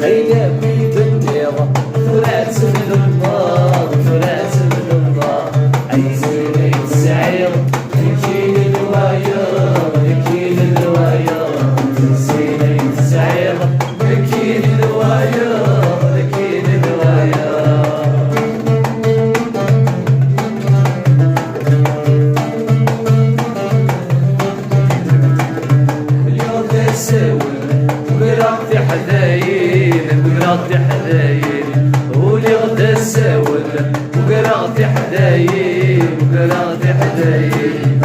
غير بيد النظام ثلاث من النار ثلاث من النار عايزين نسعير نكين الوايا نكين الوايا عايزين نسعير نكين الوايا نكين الوايا اليوم تساوي وقرأت حدايل وقرأت حدايل ولي غدا ساول وقرأت حدايل وقرأت حدايل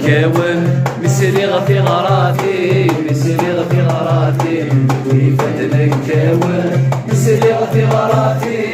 كاون مسريغ في غراتي مسريغ في غراتي كيف نكاون مسريغ في غراتي